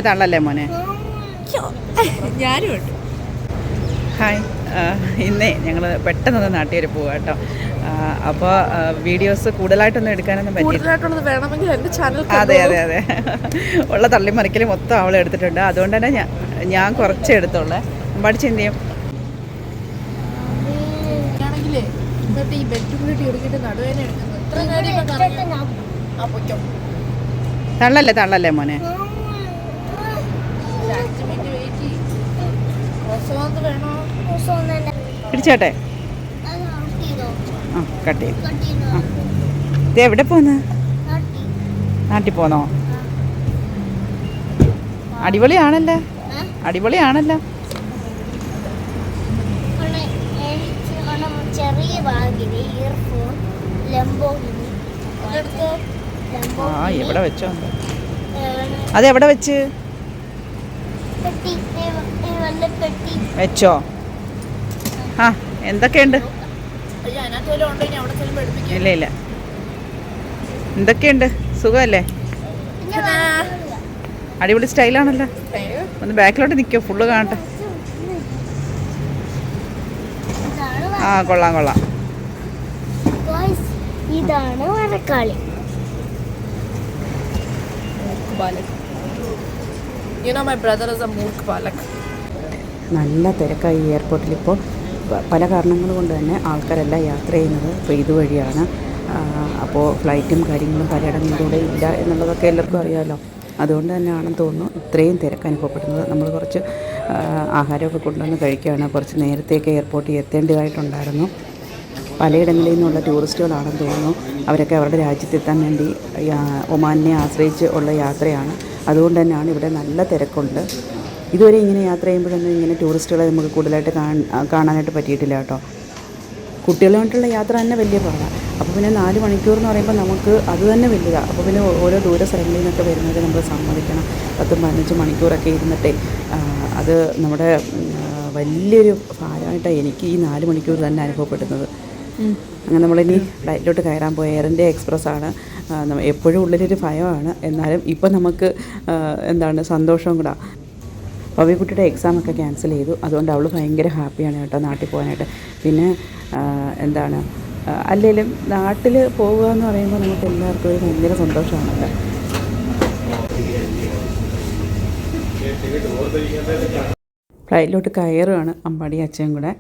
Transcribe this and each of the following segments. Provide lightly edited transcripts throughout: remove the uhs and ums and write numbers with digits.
തള്ളല്ലേ മോനെ? ഞാനും ഉണ്ട്. ഹായ്, ഇന്നേ ഞങ്ങൾ പെട്ടെന്ന് നാട്ടിൽ വരെ പോവാം കേട്ടോ. അപ്പോൾ വീഡിയോസ് കൂടുതലായിട്ടൊന്നും എടുക്കാനൊന്നും പറ്റില്ല. അതെ അതെ അതെ ഉള്ള തള്ളിമറിക്കൽ മൊത്തം അവൾ എടുത്തിട്ടുണ്ട്. അതുകൊണ്ട് തന്നെ ഞാൻ കുറച്ചേ എടുത്തുള്ളേ. പഠിച്ച് എന്ത് ചെയ്യും? തള്ളല്ലേ മോനെ? പിടിച്ചോട്ടെ. ആ കട്ട് ചെയ്തു. ആ ഇത് എവിടെ പോന്ന്? നാട്ടിൽ പോന്നോ? അടിപൊളിയാണല്ലോ, അടിപൊളിയാണല്ലോ. ആ എവിടെ വെച്ചോ? അതെവിടെ വെച്ച് വെച്ചോ? ആ എന്തൊക്കെയുണ്ട്? ഇല്ല ഇല്ല, എന്തൊക്കെയുണ്ട്? സുഖമല്ലേ? അടിപൊളി സ്റ്റൈലാണല്ലോ. ഒന്ന് ബാക്കിലോട്ട് നിൽക്കോ, ഫുള്ള് കാണട്ടെ. ആ കൊള്ളാം കൊള്ളാം. ഇതാണ് വരക്കാളി. നല്ല തിരക്കായി എയർപോർട്ടിൽ ഇപ്പോൾ. പല കാരണങ്ങൾ കൊണ്ട് തന്നെ ആൾക്കാരെല്ലാം യാത്ര ചെയ്യുന്നത് ഇപ്പോൾ ഇതുവഴിയാണ്. അപ്പോൾ ഫ്ലൈറ്റും കാര്യങ്ങളും പലയിടങ്ങളിലൂടെ ഇല്ല എന്നുള്ളതൊക്കെ എല്ലാവർക്കും അറിയാമല്ലോ. അതുകൊണ്ട് തന്നെയാണെന്ന് തോന്നുന്നു ഇത്രയും തിരക്ക് അനുഭവപ്പെടുന്നത്. നമ്മൾ കുറച്ച് ആഹാരമൊക്കെ കൊണ്ടുവന്ന് കഴിക്കുകയാണ്. കുറച്ച് നേരത്തേക്ക് എയർപോർട്ടിൽ എത്തേണ്ടതായിട്ടുണ്ടായിരുന്നു. പലയിടങ്ങളിൽ നിന്നുള്ള ടൂറിസ്റ്റുകളാണെന്ന് തോന്നുന്നു. അവരൊക്കെ അവരുടെ രാജ്യത്തെത്താൻ വേണ്ടി ഒമാനിനെ ആശ്രയിച്ച് ഉള്ള യാത്രയാണ്. അതുകൊണ്ട് തന്നെയാണ് ഇവിടെ നല്ല തിരക്കുണ്ട്. ഇതുവരെ ഇങ്ങനെ യാത്ര ചെയ്യുമ്പോഴൊന്നും ഇങ്ങനെ ടൂറിസ്റ്റുകളെ നമുക്ക് കൂടുതലായിട്ട് കാണാനായിട്ട് പറ്റിയിട്ടില്ല കേട്ടോ. കുട്ടികളുമായിട്ടുള്ള യാത്ര തന്നെ വലിയ പാടാണ്. അപ്പോൾ പിന്നെ 4 മണിക്കൂർ എന്ന് പറയുമ്പോൾ നമുക്ക് അത് തന്നെ വലുതാണ്. അപ്പോൾ പിന്നെ ഓരോ ദൂര സ്ഥലങ്ങളിൽ നിന്നൊക്കെ വരുന്നത് നമ്മൾ സമ്മതിക്കണം. 10-15 മണിക്കൂറൊക്കെ ഇരുന്നിട്ടേ അത് നമ്മുടെ വലിയൊരു ഭാരമായിട്ടാണ് എനിക്ക് ഈ 4 മണിക്കൂർ തന്നെ അനുഭവപ്പെടുന്നത്. അങ്ങനെ നമ്മളിനി ഫ്ലൈറ്റിലോട്ട് കയറാൻ പോയ എയർ ഇന്ത്യ എക്സ്പ്രസ് ആണ്. എപ്പോഴും ഉള്ളിലൊരു ഭയമാണ്, എന്നാലും ഇപ്പം നമുക്ക് സന്തോഷവും കൂടെ. പവിക്കുട്ടിയുടെ എക്സാമൊക്കെ ക്യാൻസൽ ചെയ്തു. അതുകൊണ്ട് അവൾ ഭയങ്കര ഹാപ്പിയാണ് കേട്ടോ നാട്ടിൽ പോകാനായിട്ട്. പിന്നെ അല്ലെങ്കിലും നാട്ടിൽ പോകുക എന്ന് പറയുമ്പോൾ നമുക്ക് എല്ലാവർക്കും ഒരു ഭയങ്കര സന്തോഷമാണല്ലോ. ഫ്ലൈറ്റിലോട്ട് കയറുകയാണ് അമ്പാടി അച്ഛനും കൂടെ.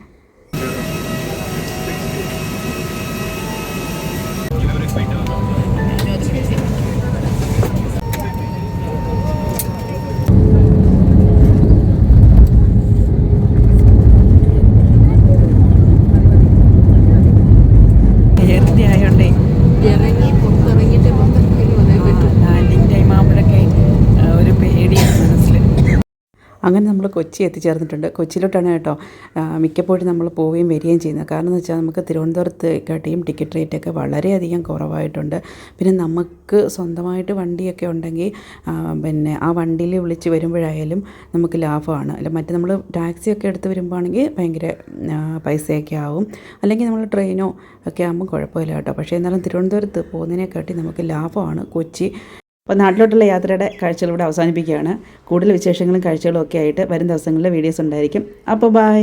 അങ്ങനെ നമ്മൾ കൊച്ചി എത്തിച്ചേർന്നിട്ടുണ്ട്. കൊച്ചിയിലോട്ടാണ് കേട്ടോ മിക്കപ്പോഴും നമ്മൾ പോവുകയും വരികയും ചെയ്യുന്നത്. കാരണം എന്ന് വെച്ചാൽ നമുക്ക് തിരുവനന്തപുരത്തേക്കാട്ടിയും ടിക്കറ്റ് റേറ്റൊക്കെ വളരെയധികം കുറവായിട്ടുണ്ട്. പിന്നെ നമുക്ക് സ്വന്തമായിട്ട് വണ്ടിയൊക്കെ ഉണ്ടെങ്കിൽ പിന്നെ ആ വണ്ടിയിൽ വിളിച്ച് വരുമ്പോഴായാലും നമുക്ക് ലാഭമാണ്. അല്ല മറ്റേ നമ്മൾ ടാക്സിയൊക്കെ എടുത്ത് വരുമ്പോഴാണെങ്കിൽ ഭയങ്കര പൈസയൊക്കെ ആവും. അല്ലെങ്കിൽ നമ്മൾ ട്രെയിനോ ഒക്കെ ആകുമ്പോൾ കുഴപ്പമില്ല കേട്ടോ. പക്ഷേ എന്നാലും തിരുവനന്തപുരത്ത് പോകുന്നതിനെക്കാട്ടി നമുക്ക് ലാഭമാണ് കൊച്ചി. അപ്പോൾ നാട്ടിലോട്ടുള്ള യാത്രയുടെ കാഴ്ചകൾ ഇവിടെ അവസാനിപ്പിക്കുകയാണ്. കൂടുതൽ വിശേഷങ്ങളും കാഴ്ചകളും ഒക്കെ ആയിട്ട് വരും ദിവസങ്ങളിലെ വീഡിയോസ് ഉണ്ടായിരിക്കും. അപ്പോൾ ബൈ.